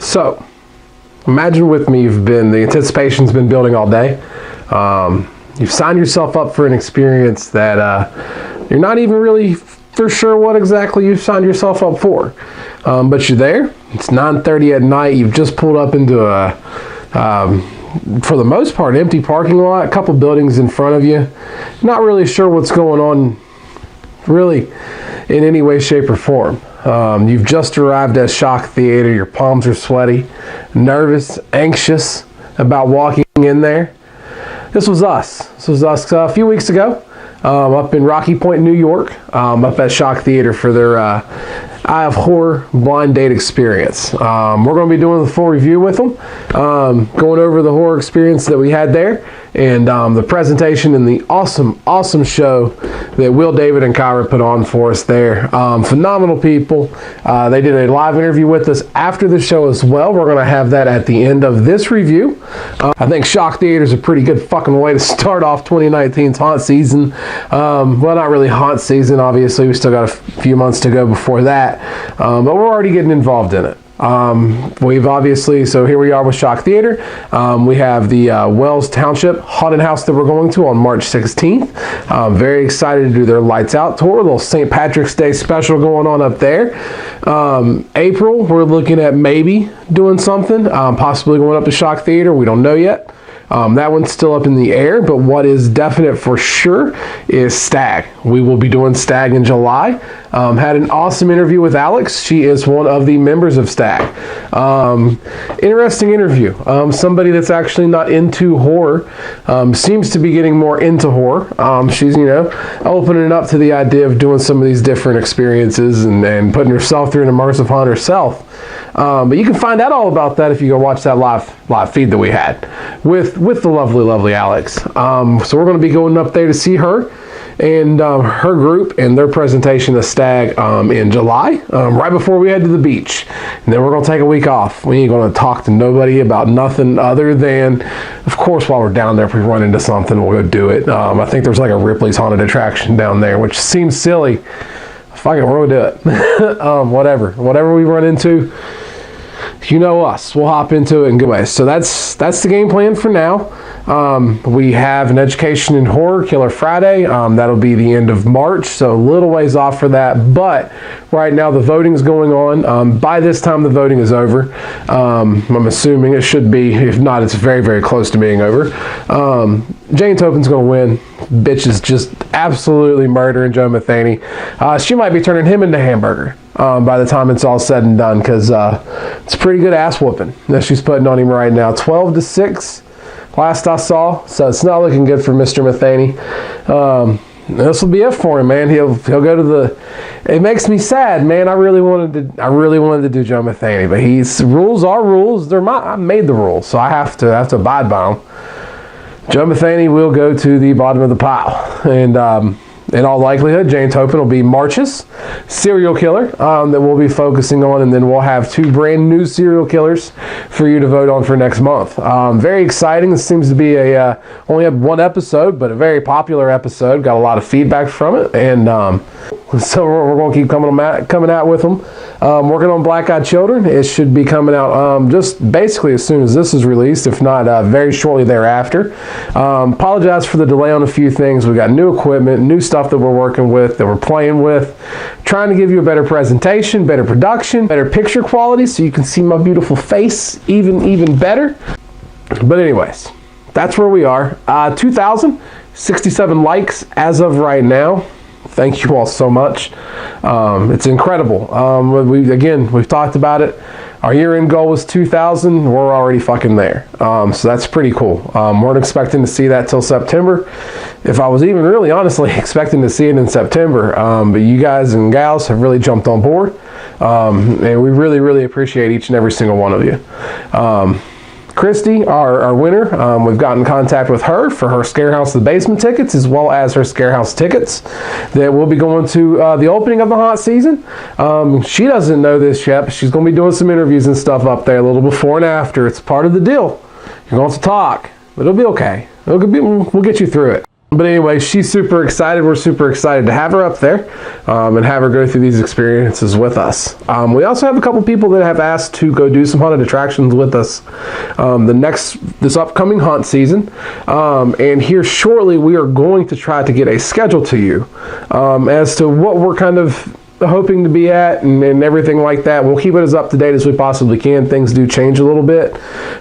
So, imagine with me, the anticipation's been building all day. You've signed yourself up for an experience that you're not even really for sure what exactly you've signed yourself up for. But you're there. It's 9:30 at night. You've just pulled up into a, for the most part, empty parking lot. A couple buildings in front of you. Not really sure what's going on, really, in any way, shape, or form. You've just arrived at Shock Theater. Your palms are sweaty, nervous, anxious about walking in there. This was us. This was us a few weeks ago, up in Rocky Point, New York, up at Shock Theater for their Eye of Horror blind date experience. We're going to be doing the full review with them, going over the horror experience that we had there, and the presentation and the awesome show that Will, David, and Kyra put on for us there. Phenomenal people. They did a live interview with us after the show as well. We're going to have that at the end of this review. I think Shock Theater is a pretty good fucking way to start off 2019's haunt season. Well, not really haunt season, obviously. We still got a few months to go before that. But we're already getting involved in it. We've obviously, so here we are with Shock Theater. We have the Wells Township Haunted House that we're going to on March 16th. Very excited to do their Lights Out tour, a little St. Patrick's Day special going on up there. April, we're looking at maybe doing something, possibly going up to Shock Theater. We don't know yet. That one's still up in the air, but what is definite for sure is Stag. We will be doing Stag in July. Had an awesome interview with Alex. She is one of the members of Stag. Interesting interview. Somebody that's actually not into horror, seems to be getting more into horror. She's, opening it up to the idea of doing some of these different experiences and putting herself through an immersive haunt herself. But you can find out all about that if you go watch that live feed that we had with the lovely Alex. So we're going to be going up there to see her and her group and their presentation of Stag in July, right before we head to the beach. And then we're going to take a week off. We ain't going to talk to nobody about nothing other than, of course, while we're down there, if we run into something, we'll go do it. I think there's like a Ripley's Haunted Attraction down there, which seems silly. Fuck it, we're going to do it. Whatever we run into, you know us. We'll hop into it and go away. So that's the game plan for now. We have an Education in Horror Killer Friday. That'll be the end of March, so a little ways off for that. But right now the voting is going on. By this time the voting is over. I'm assuming it should be. If not, it's very, very close to being over. Jane Topin's going to win. Bitch is just absolutely murdering Joe Matheny. She might be turning him into hamburger by the time it's all said and done, because it's a pretty good ass whooping that she's putting on him right now. 12-6 last I saw, so it's not looking good for Mr. Matheny. This will be it for him, man. He'll go to the. It makes me sad, man. I really wanted to do Joe Matheny, but rules are rules. I made the rules, so I have to abide by them. Joe Matheny will go to the bottom of the pile, and in all likelihood, Jane Topin will be March's serial killer that we'll be focusing on, and then we'll have 2 brand new serial killers for you to vote on for next month. Very exciting. This seems to be only had 1 episode, but a very popular episode. Got a lot of feedback from it, and so we're going to keep coming out with them. Working on Black Eyed Children. It should be coming out just basically as soon as this is released, if not very shortly thereafter. Apologize for the delay on a few things. We got new equipment, new stuff that we're working with, that we're playing with, trying to give you a better presentation, better production, better picture quality, so you can see my beautiful face even better. But anyways, that's where we are. 2,067 likes as of right now. Thank you all so much. It's incredible. We've talked about it. Our year-end goal was 2,000. We're already fucking there. So that's pretty cool. Weren't expecting to see that till September. If I was even really honestly expecting to see it in September. But you guys and gals have really jumped on board. And we really, really appreciate each and every single one of you. Christy, our winner, we've gotten in contact with her for her Scarehouse the Basement tickets, as well as her Scarehouse tickets that will be going to the opening of the haunt season. She doesn't know this yet, but she's going to be doing some interviews and stuff up there a little before and after. It's part of the deal. You're going to talk, but it'll be okay. We'll get you through it. But anyway, she's super excited. We're super excited to have her up there and have her go through these experiences with us. We also have a couple people that have asked to go do some haunted attractions with us this upcoming haunt season. And here shortly, we are going to try to get a schedule to you as to what we're kind of hoping to be at and everything like that. We'll keep it as up to date as we possibly can. Things do change a little bit.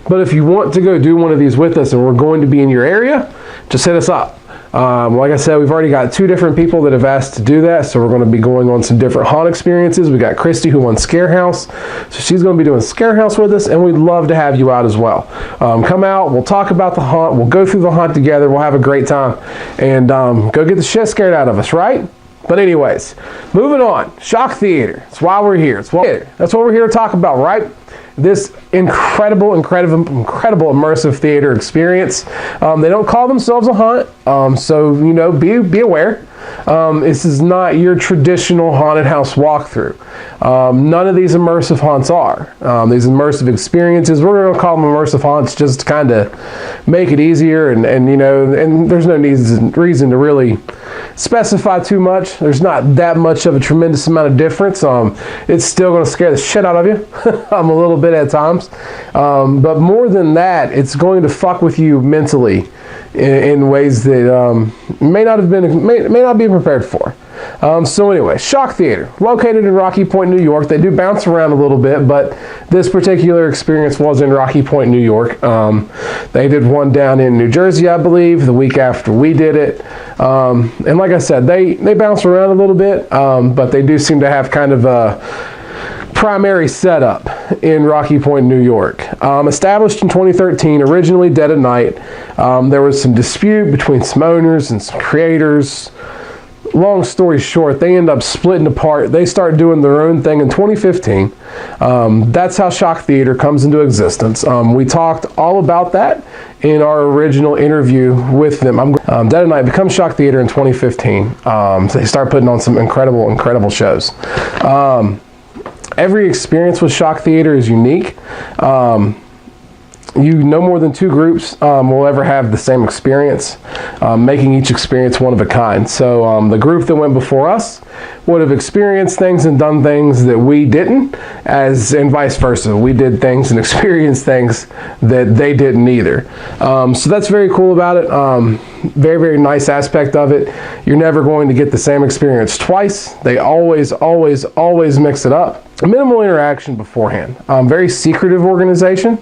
But if you want to go do one of these with us and we're going to be in your area, just hit us up. Like I said, we've already got 2 different people that have asked to do that, so we're going to be going on some different haunt experiences. We got Christy who won Scare House, so she's going to be doing Scare House with us, and we'd love to have you out as well. Come out, we'll talk about the haunt, we'll go through the haunt together, we'll have a great time, and go get the shit scared out of us, right? But anyways, moving on. Shock Theater. That's why we're here. That's what we're here to talk about, right? This incredible immersive theater experience. They don't call themselves a haunt, so be aware. This is not your traditional haunted house walkthrough. None of these immersive haunts are. These immersive experiences, we're going to call them immersive haunts just to kind of make it easier, and there's no reason to really specify too much. There's not that much of a tremendous amount of difference. It's still going to scare the shit out of you a little bit at times, but more than that, it's going to fuck with you mentally in ways that may not be prepared for. So anyway, Shock Theater, located in Rocky Point, New York. They do bounce around a little bit, but this particular experience was in Rocky Point, New York. They did one down in New Jersey, I believe, the week after we did it. And like I said, they bounce around a little bit, but they do seem to have kind of a primary setup in Rocky Point, New York. Established in 2013, originally dead at night. There was some dispute between some owners and some creators. Long story short, they end up splitting apart. They start doing their own thing in 2015. That's how Shock Theater comes into existence. We talked all about that in our original interview with them. Dead at Night becomes Shock Theater in 2015. So they start putting on some incredible shows. Every experience with Shock Theater is unique. No more than 2 groups will ever have the same experience, making each experience one of a kind. So the group that went before us would have experienced things and done things that we didn't, and vice versa. We did things and experienced things that they didn't either. So that's very cool about it. Very nice aspect of it. You're never going to get the same experience twice. They always mix it up. Minimal interaction beforehand. Very secretive organization.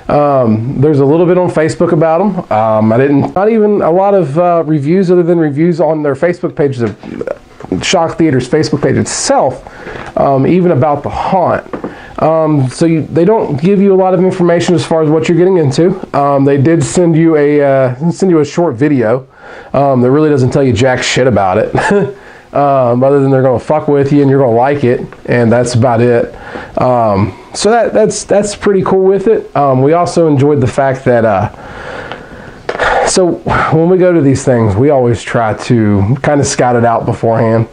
There's a little bit on Facebook about them. Not even a lot of reviews other than reviews on their Facebook page, the Shock Theater's Facebook page itself, even about the haunt. So they don't give you a lot of information as far as what you're getting into. They did send you a short video that really doesn't tell you jack shit about it. Other than they're going to fuck with you and you're going to like it, and that's about it. So that's pretty cool with it. We also enjoyed the fact that so when we go to these things, we always try to kind of scout it out beforehand,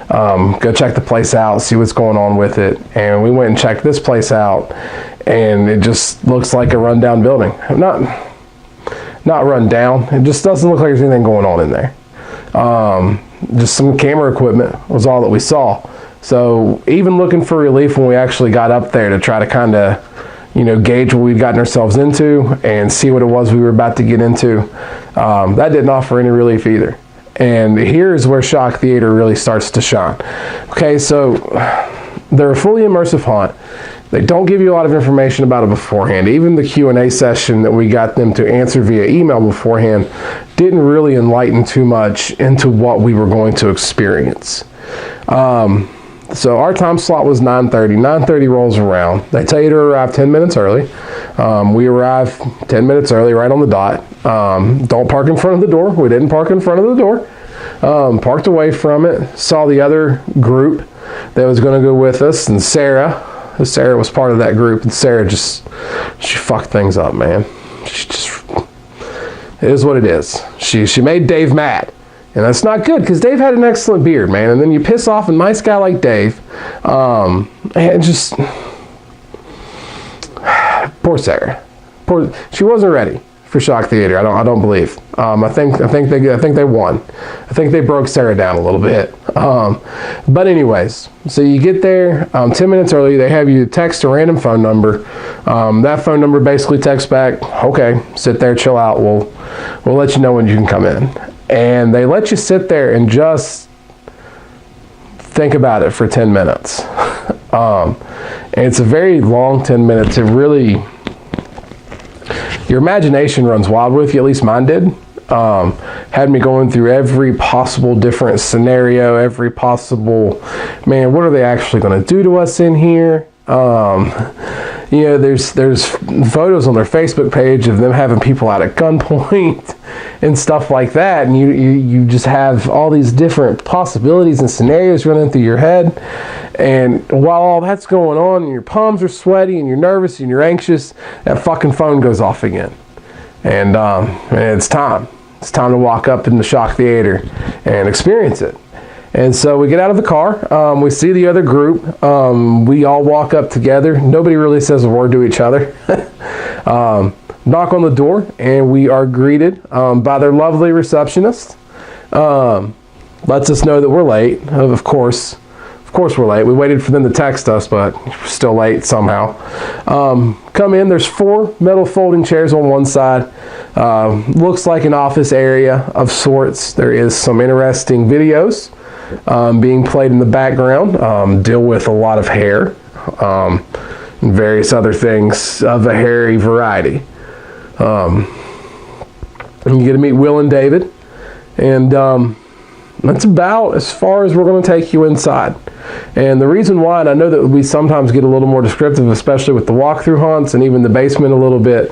go check the place out, see what's going on with it. And we went and checked this place out, and it just looks like a rundown building. Not run down. It just doesn't look like there's anything going on in there. Just some camera equipment was all that we saw. So even looking for relief when we actually got up there to try to kind of, gauge what we'd gotten ourselves into and see what it was we were about to get into, that didn't offer any relief either. And here's where Shock Theater really starts to shine. Okay, so they're a fully immersive haunt. They don't give you a lot of information about it beforehand. Even the Q&A session that we got them to answer via email beforehand didn't really enlighten too much into what we were going to experience. So our time slot was 9:30. 9:30 rolls around. They tell you to arrive 10 minutes early. We arrived 10 minutes early, right on the dot. Don't park in front of the door. We didn't park in front of the door. Parked away from it. Saw the other group that was going to go with us, and Sarah was part of that group, and Sarah she fucked things up, man. It is what it is. She made Dave mad. And that's not good, because Dave had an excellent beard, man. And then you piss off a nice guy like Dave. And just... Poor Sarah. She wasn't ready for Shock Theater. I don't believe. I think they won. I think they broke Sarah down a little bit. But anyways, so you get there 10 minutes early. They have you text a random phone number. That phone number basically texts back, okay, sit there, chill out. We'll let you know when you can come in. And they let you sit there and just think about it for 10 minutes. And it's a very long 10 minutes. It really, your imagination runs wild with you, at least mine did. Had me going through every possible different scenario, every possible, man, what are they actually going to do to us in here? You know, there's photos on their Facebook page of them having people out at gunpoint and stuff like that, and you just have all these different possibilities and scenarios running through your head. And while all that's going on and your palms are sweaty and you're nervous and you're anxious, that fucking phone goes off again. And it's time to walk up in the Shock Theater and experience it. And so we get out of the car, we see the other group, we all walk up together. Nobody really says a word to each other. Knock on the door, and we are greeted by their lovely receptionist. Lets us know that we're late. Of course we're late. We waited for them to text us, but we're still late somehow. Come in, there's 4 metal folding chairs on one side. Looks like an office area of sorts. There is some interesting videos being played in the background, deal with a lot of hair, and various other things of a hairy variety. You get to meet Will and David, and that's about as far as we're going to take you inside. And the reason why, and I know that we sometimes get a little more descriptive, especially with the walkthrough hunts and even the basement a little bit,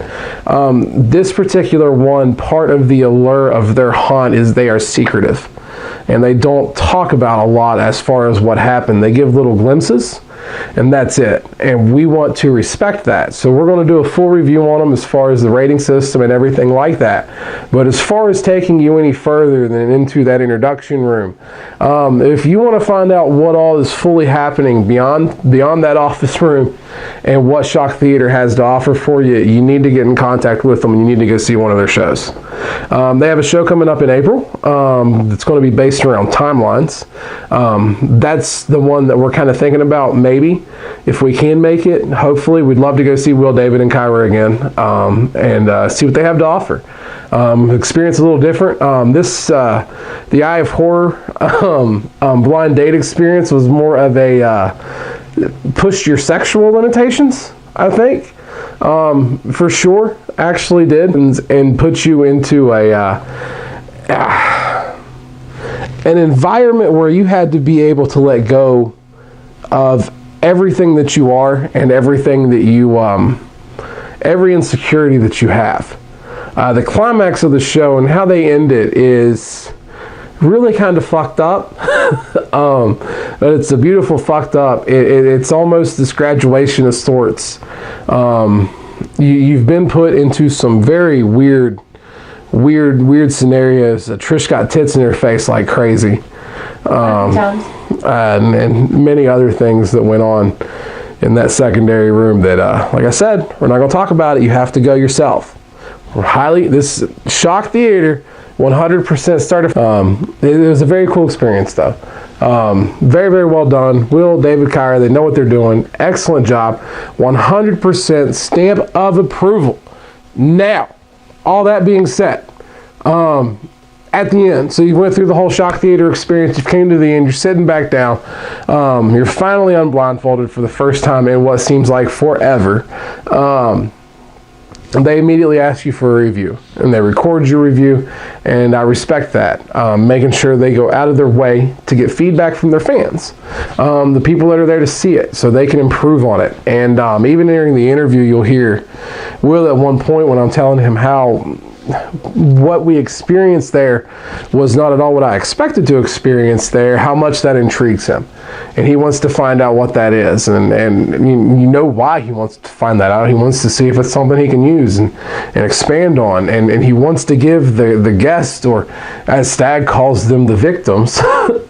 this particular one, part of the allure of their hunt is they are secretive. And they don't talk about a lot as far as what happened. They give little glimpses, and that's it. And we want to respect that. So we're going to do a full review on them as far as the rating system and everything like that. But as far as taking you any further than into that introduction room, if you want to find out what all is fully happening beyond that office room and what Shock Theater has to offer for you, you need to get in contact with them, and you need to go see one of their shows. They have a show coming up in April that's going to be based around timelines. That's the one that we're kind of thinking about, maybe, if we can make it. Hopefully, we'd love to go see Will, David, and Kyra again and see what they have to offer. Experience a little different. The Eye of Horror blind date experience was more of a pushed your sexual limitations, I think. For sure, actually did, and put you into an environment where you had to be able to let go of everything that you are and everything that you, every insecurity that you have. The climax of the show and how they end it is really kind of fucked up. But it's a beautiful fucked up. It's almost this graduation of sorts. You've been put into some very weird scenarios. Trish got tits in her face like crazy. And many other things that went on in that secondary room that, like I said, we're not going to talk about it. You have to go yourself. This Shock Theater 100% started. It was a very cool experience, though. Very, very well done. Will, David, Kyra, they know what they're doing. Excellent job. 100% stamp of approval. Now, all that being said, at the end, so you went through the whole Shock Theater experience, you came to the end, you're sitting back down, you're finally unblindfolded for the first time in what seems like forever. They immediately ask you for a review, and they record your review, and I respect that, making sure they go out of their way to get feedback from their fans, the people that are there to see it, so they can improve on it. And even during the interview, you'll hear Will at one point when I'm telling him how what we experienced there was not at all what I expected to experience there, how much that intrigues him. And he wants to find out what that is. And you know why he wants to find that out. He wants to see if it's something he can use and expand on. And he wants to give the guest, or as Stag calls them, the victims,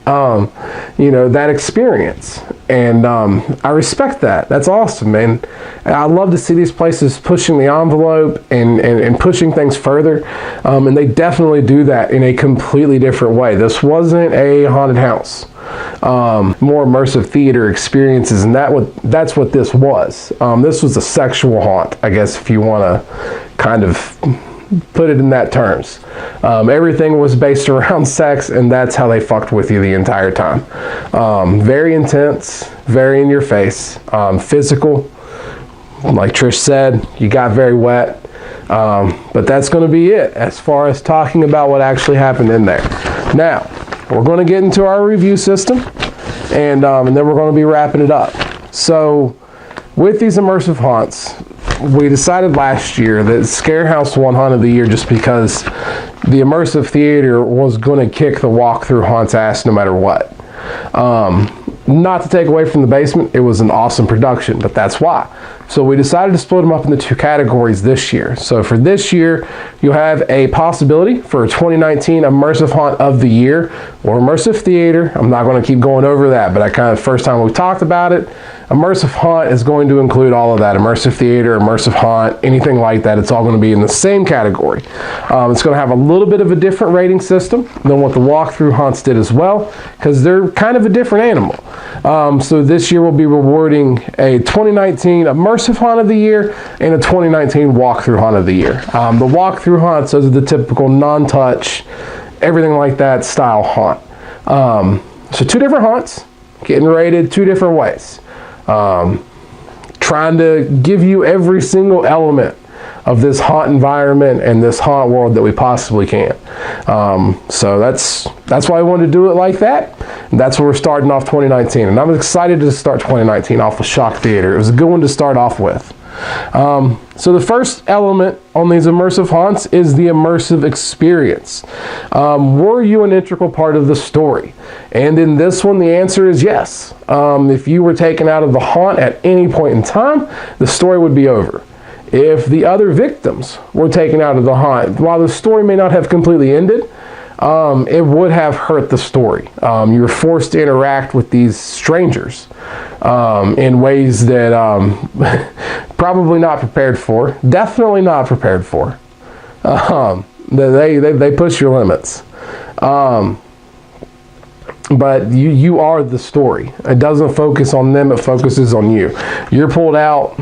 that experience. And I respect that. That's awesome, man. And I love to see these places pushing the envelope and pushing things further. And they definitely do that in a completely different way. This wasn't a haunted house. More immersive theater experiences, and that's what this was. This was a sexual haunt, I guess, if you want to kind of put it in that terms. Everything was based around sex, and that's how they fucked with you the entire time. Very intense, very in your face, physical. Like Trish said, you got very wet. But that's going to be it as far as talking about what actually happened in there. Now, we're going to get into our review system, and then we're going to be wrapping it up. So, with these immersive haunts, we decided last year that Scare House won Haunt of the Year just because the immersive theater was going to kick the walkthrough haunts ass no matter what. Not to take away from the basement, it was an awesome production, but that's why. So we decided to split them up into 2 categories this year. So for this year, you'll have a possibility for a 2019 Immersive Haunt of the Year or Immersive Theater. I'm not going to keep going over that, but first time we talked about it, Immersive Haunt is going to include all of that. Immersive Theater, Immersive Haunt, anything like that, it's all going to be in the same category. It's going to have a little bit of a different rating system than what the walkthrough haunts did as well, because they're kind of a different animal. So this year we'll be rewarding a 2019 Immersive Haunt of the Year and a 2019 Walkthrough Haunt of the Year. The walkthrough haunts, those are the typical non-touch, everything like that style haunt. So 2 different haunts, getting rated 2 different ways. Trying to give you every single element of this haunt environment and this haunt world that we possibly can. So that's why I wanted to do it like that. And that's where we're starting off 2019. And I'm excited to start 2019 off with Shock Theater. It was a good one to start off with. So the first element on these immersive haunts is the immersive experience. Were you an integral part of the story? And in this one, the answer is yes. If you were taken out of the haunt at any point in time, the story would be over. If the other victims were taken out of the haunt, while the story may not have completely ended, it would have hurt the story. You were forced to interact with these strangers in ways that probably not prepared for. Definitely not prepared for. They push your limits. But you are the story. It doesn't focus on them, it focuses on you. You're pulled out,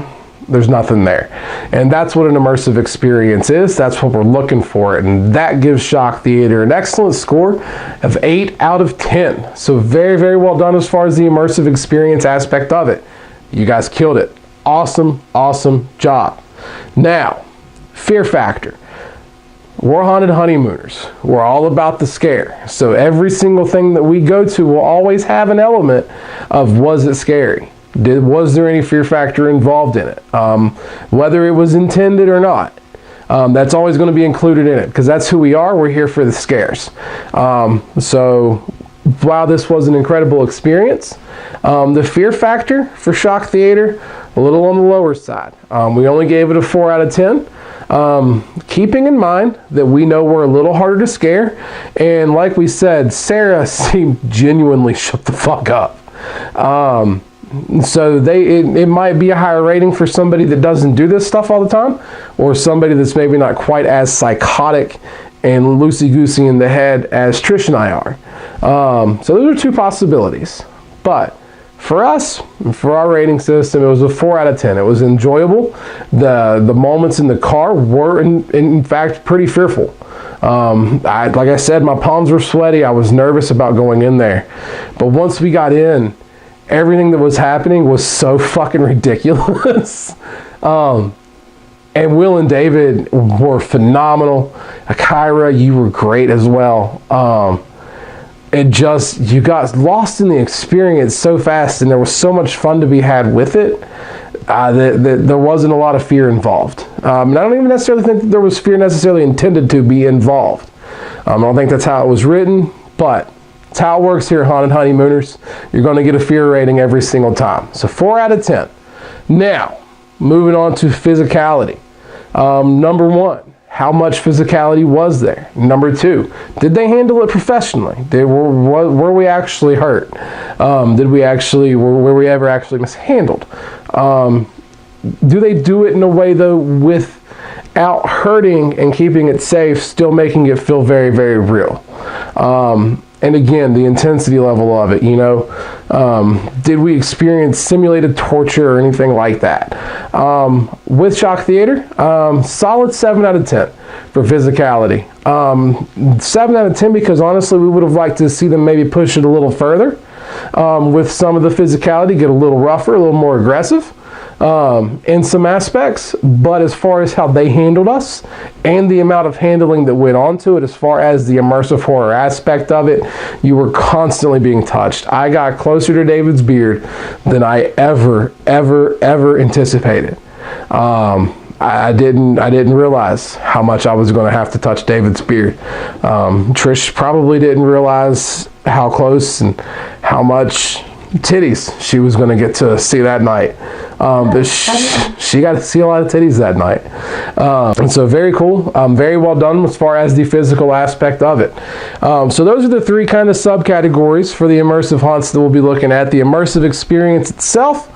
there's nothing there. And that's what an immersive experience is. That's what we're looking for. And that gives Shock Theater an excellent score of 8 out of 10. So very, very well done as far as the immersive experience aspect of it. You guys killed it. Awesome, awesome job. Now, fear factor. We're haunted honeymooners. We're all about the scare. So every single thing that we go to will always have an element of, was it scary? Was there any fear factor involved in it? Whether it was intended or not. That's always going to be included in it because that's who we are. We're here for the scares. So while this was an incredible experience, the fear factor for Shock Theater, a little on the lower side. We only gave it a 4 out of 10. Keeping in mind that we know we're a little harder to scare. And like we said, Sarah seemed genuinely shut the fuck up. So it might be a higher rating for somebody that doesn't do this stuff all the time, or somebody that's maybe not quite as psychotic and loosey-goosey in the head as Trish and I are. So those are 2 possibilities. But for us, for our rating system, it was a 4 out of 10. It was enjoyable. The moments in the car were, in fact, pretty fearful. Like I said, my palms were sweaty. I was nervous about going in there. But once we got in, everything that was happening was so fucking ridiculous. And Will and David were phenomenal. Akira, you were great as well. You got lost in the experience so fast, and there was so much fun to be had with it that there wasn't a lot of fear involved. And I don't even necessarily think that there was fear necessarily intended to be involved. I don't think that's how it was written, but it's how it works here at Haunted Honeymooners. You're going to get a fear rating every single time. So 4 out of 10. Now, moving on to physicality. Number 1, how much physicality was there? Number 2, did they handle it professionally? Were we actually hurt? Were we ever actually mishandled? Do they do it in a way, though, without hurting and keeping it safe, still making it feel very, very real? And again, the intensity level of it, did we experience simulated torture or anything like that? With Shock Theater, solid 7 out of 10 for physicality. 7 out of 10 because honestly, we would have liked to see them maybe push it a little further with some of the physicality, get a little rougher, a little more aggressive. In some aspects, but as far as how they handled us and the amount of handling that went on to it, as far as the immersive horror aspect of it, you were constantly being touched. I got closer to David's beard than I ever anticipated. I didn't realize how much I was going to have to touch David's beard. Trish probably didn't realize how close and how much titties she was going to get to see that night. But she got to see a lot of titties that night. And so very cool. Very well done as far as the physical aspect of it. So those are the 3 kind of subcategories for the immersive haunts that we'll be looking at. The immersive experience itself,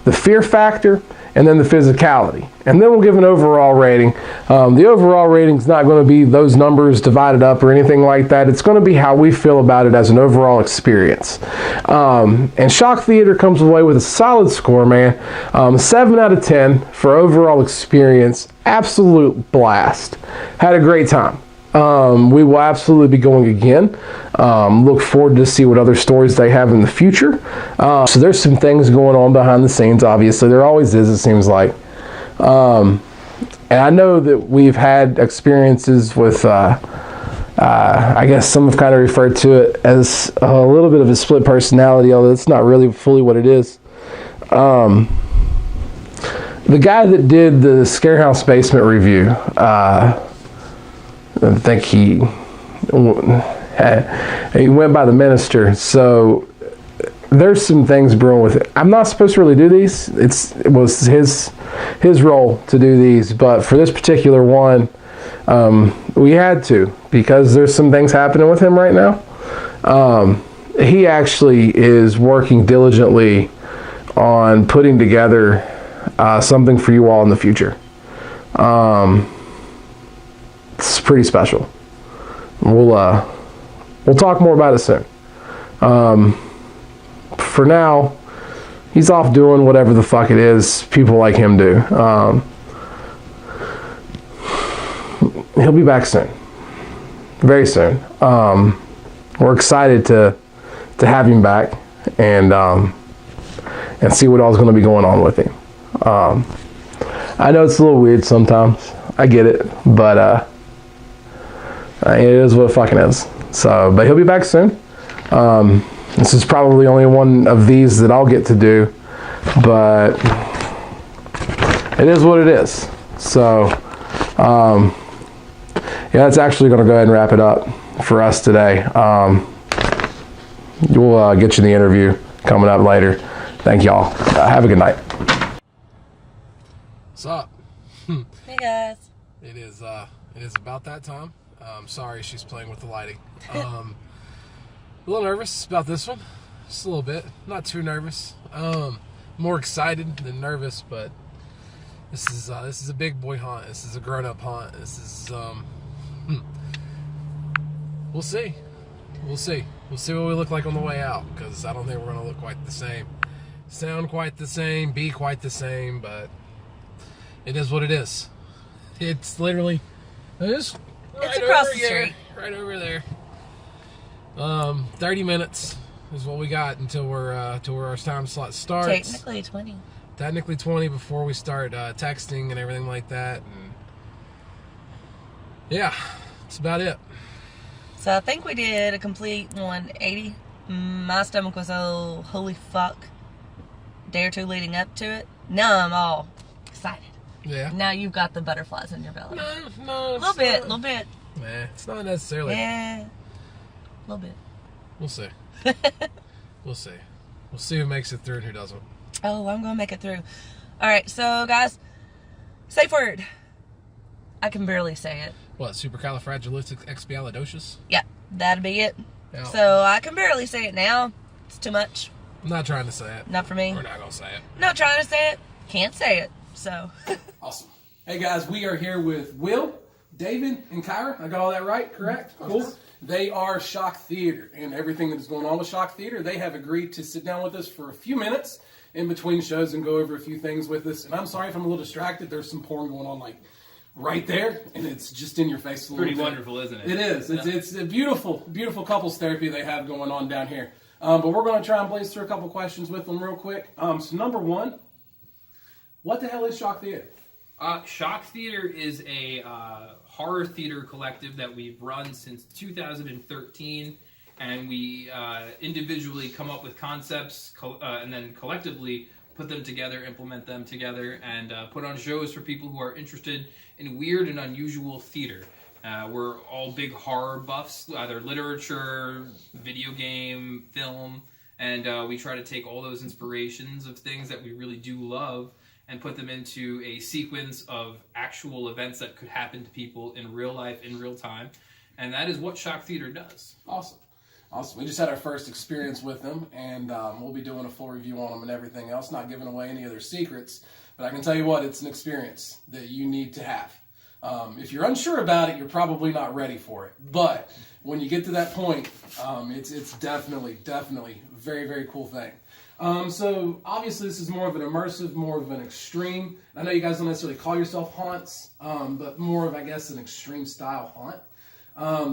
the fear factor, and then the physicality. And then we'll give an overall rating. The overall rating is not going to be those numbers divided up or anything like that. It's going to be how we feel about it as an overall experience. And Shock Theater comes away with a solid score, man. 7 out of 10 for overall experience. Absolute blast. Had a great time. We will absolutely be going again. Look forward to see what other stories they have in the future. So there's some things going on behind the scenes, obviously. There always is, it seems like. And I know that we've had experiences with, I guess some have kind of referred to it as a little bit of a split personality, although it's not really fully what it is. The guy that did the Scarehouse Basement review, I think he went by the Minister. So there's some things brewing with it. I'm not supposed to really do these. It was his role to do these, but for this particular one, we had to because there's some things happening with him right now. He actually is working diligently on putting together something for you all in the future. It's pretty special. We'll talk more about it soon. For now, he's off doing whatever the fuck it is people like him do. He'll be back soon. Very soon. We're excited to have him back and see what all's going to be going on with him. I know it's a little weird sometimes. I get it, but it is what it fucking is. So, but he'll be back soon. This is probably only one of these that I'll get to do, but it is what it is. So, yeah, that's actually going to go ahead and wrap it up for us today. We'll get you the interview coming up later. Thank y'all. Have a good night. What's up? Hey guys. It is about that time. Sorry, she's playing with the lighting. A little nervous about this one, just a little bit. Not too nervous. More excited than nervous, but this is a big boy haunt. This is a grown-up haunt. This is we'll see. We'll see what we look like on the way out, because I don't think we're gonna look quite the same, sound quite the same, be quite the same, but it is what it is. It's literally it's across the street. Right over there. 30 minutes is what we got until our time slot starts. Technically 20. Technically 20 before we start texting and everything like that. And yeah, that's about it. So I think we did a complete 180. My stomach was so holy fuck day or two leading up to it. Now I'm all excited. Yeah. Now you've got the butterflies in your belly. No. A little bit. Nah, it's not necessarily. Yeah. A little bit. We'll see. We'll see. We'll see who makes it through and who doesn't. Oh, I'm going to make it through. All right, so guys, safe word. I can barely say it. What, supercalifragilisticexpialidocious? Yeah, that'd be it. Yeah. So I can barely say it now. It's too much. I'm not trying to say it. Not for me. We're not going to say it. Not trying to say it. Can't say it. So. Awesome. Hey guys, we are here with Will, David, and Kyra. I got all that right, correct? Cool. They are Shock Theater, and everything that is going on with Shock Theater, they have agreed to sit down with us for a few minutes in between shows and go over a few things with us. And I'm sorry if I'm a little distracted. There's some porn going on, like, right there, and it's just in your face a little bit. Pretty wonderful, isn't it? It is. It's a beautiful, beautiful couples therapy they have going on down here. But we're going to try and blaze through a couple questions with them real quick. So number one, what the hell is Shock Theater? Shock Theater is a horror theater collective that we've run since 2013, and we individually come up with concepts and then collectively put them together, implement them together, and put on shows for people who are interested in weird and unusual theater. We're all big horror buffs, either literature, video game, film, and we try to take all those inspirations of things that we really do love and put them into a sequence of actual events that could happen to people in real life, in real time. And that is what Shock Theater does. Awesome. Awesome. We just had our first experience with them, and we'll be doing a full review on them and everything else, not giving away any of their secrets. But I can tell you what, it's an experience that you need to have. If you're unsure about it, you're probably not ready for it. But when you get to that point, it's definitely a very, very cool thing. So obviously this is more of an immersive, more of an extreme. I know you guys don't necessarily call yourself haunts, but more of, I guess, an extreme style haunt.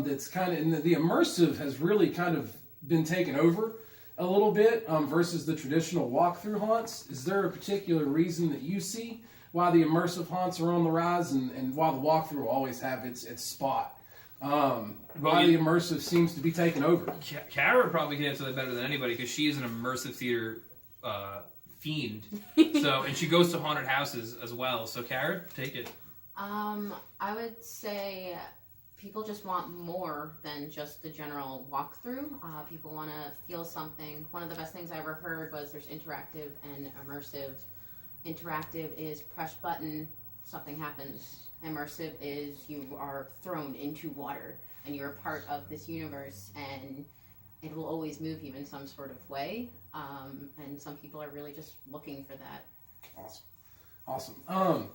That's kind of, and the immersive has really kind of been taken over a little bit versus the traditional walkthrough haunts. Is there a particular reason that you see why the immersive haunts are on the rise and why the walkthrough will always have its spot? Why the immersive seems to be taking over? Kara probably can answer that better than anybody because she is an immersive theater fiend. And she goes to haunted houses as well. So Kara, take it. I would say people just want more than just the general walkthrough. People want to feel something. One of the best things I ever heard was there's interactive and immersive. Interactive is press button, something happens. Immersive is you are thrown into water and you're a part of this universe and it will always move you in some sort of way. And some people are really just looking for that. Awesome.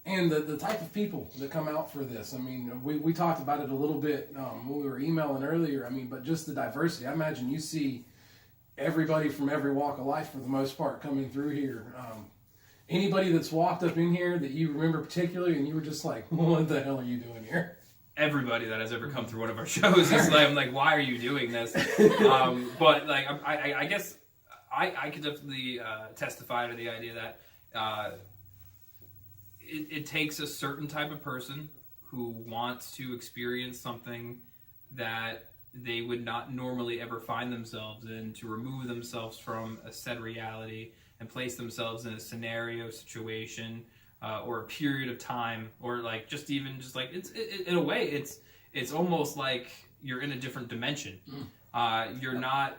And the type of people that come out for this, I mean, we talked about it a little bit when we were emailing earlier, but just the diversity. I imagine you see everybody from every walk of life for the most part coming through here. Anybody that's walked up in here that you remember particularly and you were just like, what the hell are you doing here? Everybody that has ever come through one of our shows is like, I'm like, why are you doing this? But like, I guess I could definitely testify to the idea that it takes a certain type of person who wants to experience something that they would not normally ever find themselves in, to remove themselves from a set reality and place themselves in a scenario, situation, or a period of time, or like just like in a way it's almost like you're in a different dimension. You're not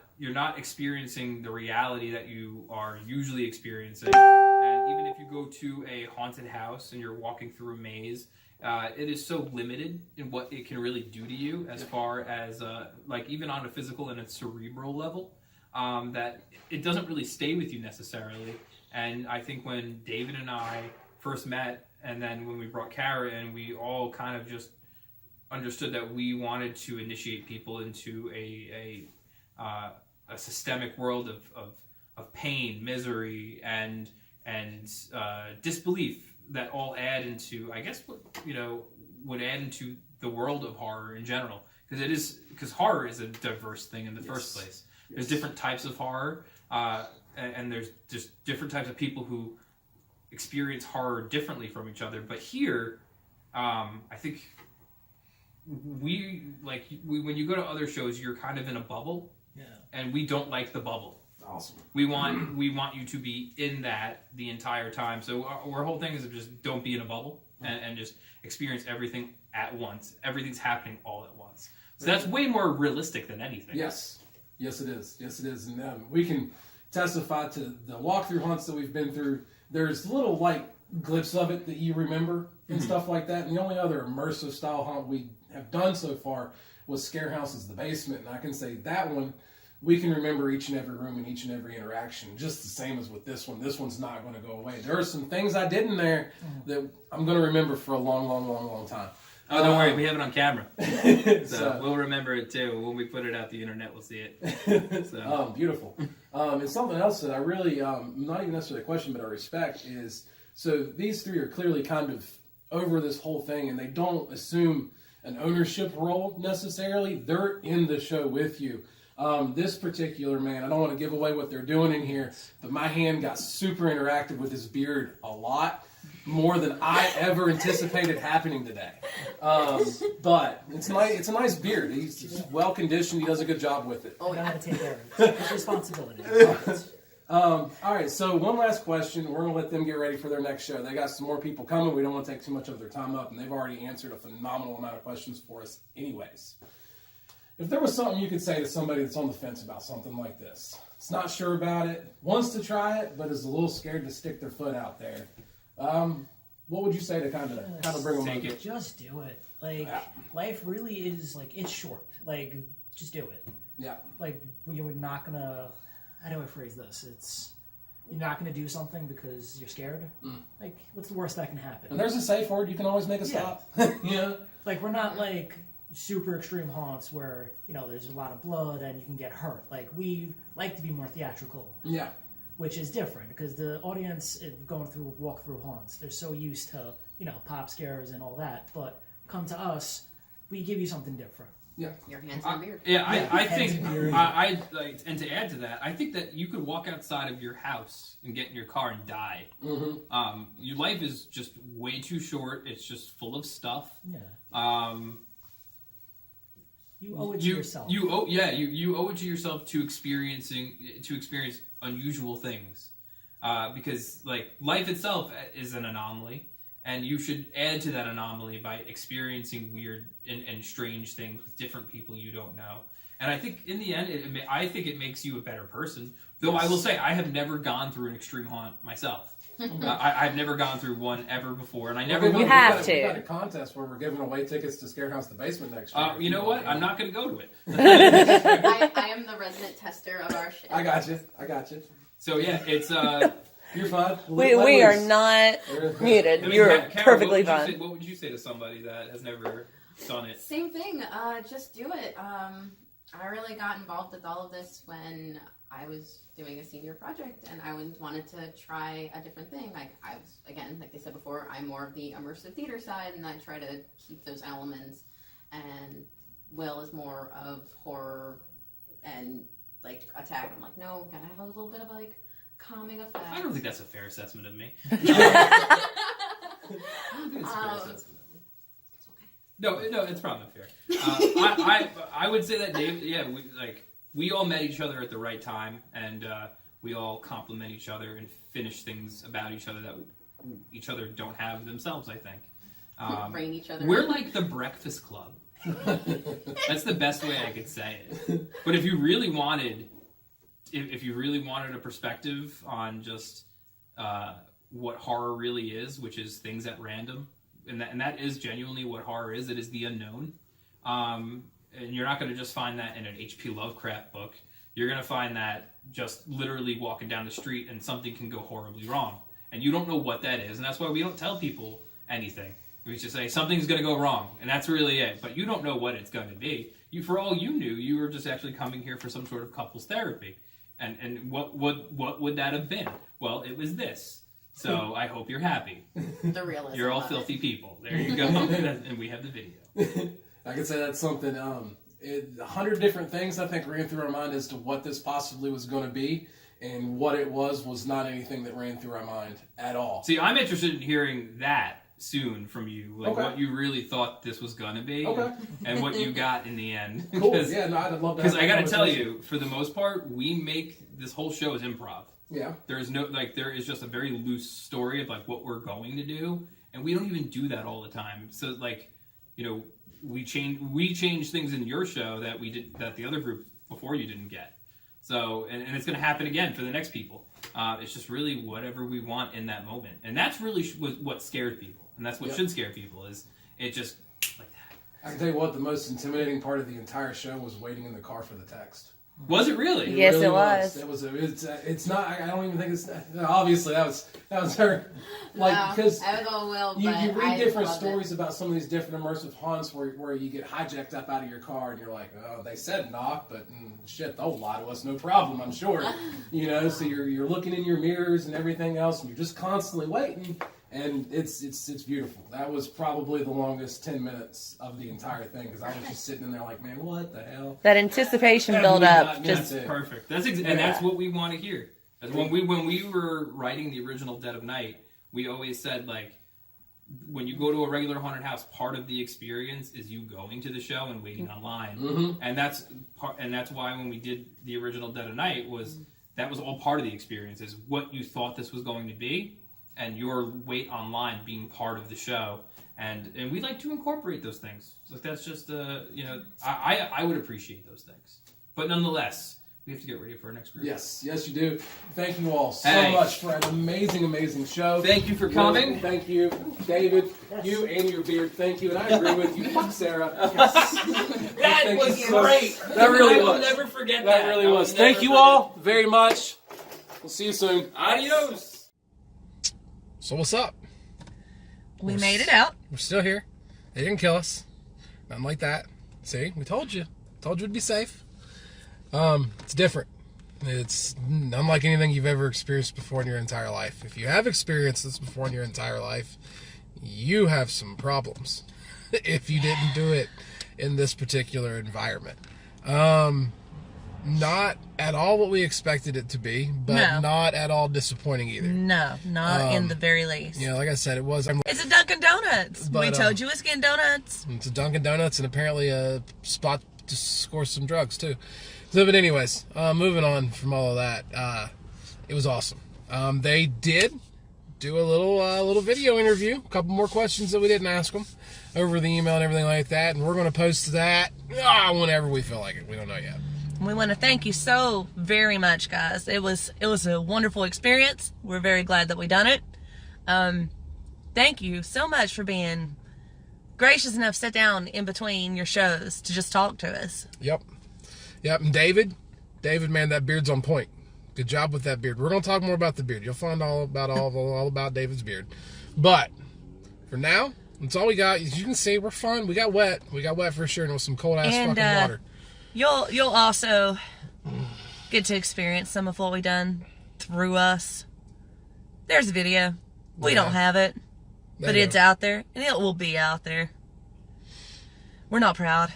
experiencing the reality that you are usually experiencing. And even if you go to a haunted house and you're walking through a maze, it is so limited in what it can really do to you as far as like even on a physical and a cerebral level, that it doesn't really stay with you necessarily. And I think when David and I first met, and then when we brought Kara in, we all kind of just understood that we wanted to initiate people into a systemic world of pain, misery, and disbelief that all add into, I guess, would add into the world of horror in general. Because horror is a diverse thing in the first place. There's different types of horror, and there's just different types of people who experience horror differently from each other. But here, I think when you go to other shows, you're kind of in a bubble, and we don't like the bubble. Awesome. We want you to be in that the entire time. So our whole thing is just don't be in a bubble and just experience everything at once. Everything's happening all at once. So that's way more realistic than anything. Yes it is. And we can testify to the walkthrough hunts that we've been through. There's little like glimpse of it that you remember and stuff like that. And the only other immersive style haunt we have done so far was Scare House's The Basement. And I can say that one, we can remember each and every room and each and every interaction, just the same as with this one. This one's not going to go away. There are some things I did in there that I'm going to remember for a long, long, long, long time. Oh, don't worry, we have it on camera, so we'll remember it too. When we put it out the internet, we'll see it. So. Beautiful. And something else that I really, not even necessarily a question, but I respect is, so these three are clearly kind of over this whole thing, and they don't assume an ownership role necessarily. They're in the show with you. This particular man, I don't want to give away what they're doing in here, but my hand got super interactive with his beard a lot. More than I ever anticipated happening today. But it's a nice beard. He's well conditioned. He does a good job with it. Oh, I gotta take care of it. It's responsibility. All right, so one last question. We're going to let them get ready for their next show. They got some more people coming. We don't want to take too much of their time up, and they've already answered a phenomenal amount of questions for us anyways. If there was something you could say to somebody that's on the fence about something like this, it's not sure about it, wants to try it, but is a little scared to stick their foot out there, what would you say to kind of bring them Take up? it. Just do it. Like, life really is, like, it's short. Like, just do it. Yeah. Like, you're not gonna, how do I phrase this? You're not gonna do something because you're scared. Like, what's the worst that can happen? And there's a safe word. You can always make a stop. Yeah. Like, we're not, like, super extreme haunts where, you know, there's a lot of blood and you can get hurt. Like, we like to be more theatrical. Yeah. Which is different because the audience going through walk-through haunts, they're so used to, you know, pop scares and all that. But come to us, we give you something different. Yeah. Your hands and beard. I think I like, and to add to that, I think that you could walk outside of your house and get in your car and die. Mm-hmm. Your life is just way too short. It's just full of stuff. Yeah. You owe it to yourself. You owe it to yourself to experience unusual things, because like life itself is an anomaly, and you should add to that anomaly by experiencing weird and strange things with different people you don't know. And I think in the end, it makes you a better person. Though I will say, I have never gone through an extreme haunt myself. I've never gone through one ever before, and I never will. You have to. We got a contest where we're giving away tickets to Scare House the Basement next year. You know what? I'm not going to go to it. I am the resident tester of our shit. I got you. So yeah, it's You're fine. We are not muted. You're Carol, perfectly fine. What would you say to somebody that has never done it? Same thing. Just do it. I really got involved with all of this when I was doing a senior project, and I wanted to try a different thing. Like I was, again, like they said before, I'm more of the immersive theater side, and I try to keep those elements. And Will is more of horror and like attack. I'm like, no, gotta have a little bit of like calming effect. I don't think that's a fair assessment of me. No, it's probably not fair. I would say that Dave, we all met each other at the right time, and we all compliment each other and finish things about each other that each other don't have themselves. I think Bring each other. We're like the Breakfast Club. That's the best way I could say it. But if you really wanted a perspective on just what horror really is, which is things at random. And that is genuinely what horror is. It is the unknown. And you're not going to just find that in an H.P. Lovecraft book. You're going to find that just literally walking down the street and something can go horribly wrong. And you don't know what that is. And that's why we don't tell people anything. We just say something's going to go wrong. And that's really it. But you don't know what it's going to be. For all you knew, you were just actually coming here for some sort of couples therapy. And what would that have been? Well, it was this. So I hope you're happy. The realism. You're all filthy people. There you go. And we have the video. I could say that's something. 100 different things I think ran through our mind as to what this possibly was going to be, and what it was not anything that ran through our mind at all. See, I'm interested in hearing that soon from you, like Okay. what you really thought this was going to be, Okay. and what you got in the end. Cool. Yeah, no, I'd love to. Because I got to tell you, for the most part, we make this whole show is improv. Yeah. There is just a very loose story of like what we're going to do, and we don't even do that all the time. So we change things in your show that the other group before you didn't get. So and it's going to happen again for the next people. It's just really whatever we want in that moment, and that's really what scares people, and that's what should scare people. Is it just like that? I can tell you what, the most intimidating part of the entire show was waiting in the car for the text. Was it really? Yes, really it was. It was. It's not. I don't even think it's. Obviously, that was her. Like, because I was all Will, you but read I different loved stories about some of these different immersive haunts where you get hijacked up out of your car and you're like, oh, they said knock, but shit, they'll lie to us, no problem, I'm sure. You know, so you're looking in your mirrors and everything else, and you're just constantly waiting. And it's beautiful. That was probably the longest 10 minutes of the entire thing because I was just sitting in there like, man, what the hell? That anticipation build up. That's perfect. And that's what we want to hear. That's when we were writing the original Dead of Night, we always said, like, when you go to a regular haunted house, part of the experience is you going to the show and waiting online. Mm-hmm. And that's why when we did the original Dead of Night that was all part of the experience, is what you thought this was going to be. And your wait online being part of the show, and we like to incorporate those things. So that's just I would appreciate those things, but nonetheless, we have to get ready for our next group. Yes, you do. Thank you all so much for an amazing show. Thank you for coming. Thank you, David. You and your beard. Thank you, and I agree with you, Sarah. That was great. That really I will was. never forget that. That really was. Thank you all very much. We'll see you soon. Adios. So what's up? We made it out. We're still here. They didn't kill us. Nothing like that. See, we told you. Told you it'd be safe. It's different. It's unlike anything you've ever experienced before in your entire life. If you have experienced this before in your entire life, you have some problems if you didn't do it in this particular environment. Not at all what we expected it to be, but not at all disappointing either. No, not in the very least. Yeah, like I said, it was. It's a Dunkin' Donuts. But, we told you it's getting donuts. It's a Dunkin' Donuts and apparently a spot to score some drugs too. So, but anyways, moving on from all of that, it was awesome. They did do a little video interview, a couple more questions that we didn't ask them over the email and everything like that, and we're going to post that whenever we feel like it. We don't know yet. We want to thank you so very much, guys. It was a wonderful experience. We're very glad that we done it. Thank you so much for being gracious enough to sit down in between your shows to just talk to us. Yep. And David, man, that beard's on point. Good job with that beard. We're gonna talk more about the beard. You'll find all about David's beard. But for now, that's all we got. As you can see, we're fine. We got wet. For sure, and with some cold ass fucking water. You'll also get to experience some of what we done through us. There's a video. We don't have it, but it's out there, and it will be out there. We're not proud.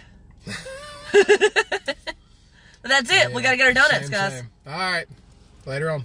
But that's it. We gotta get our donuts, guys. All right. Later on.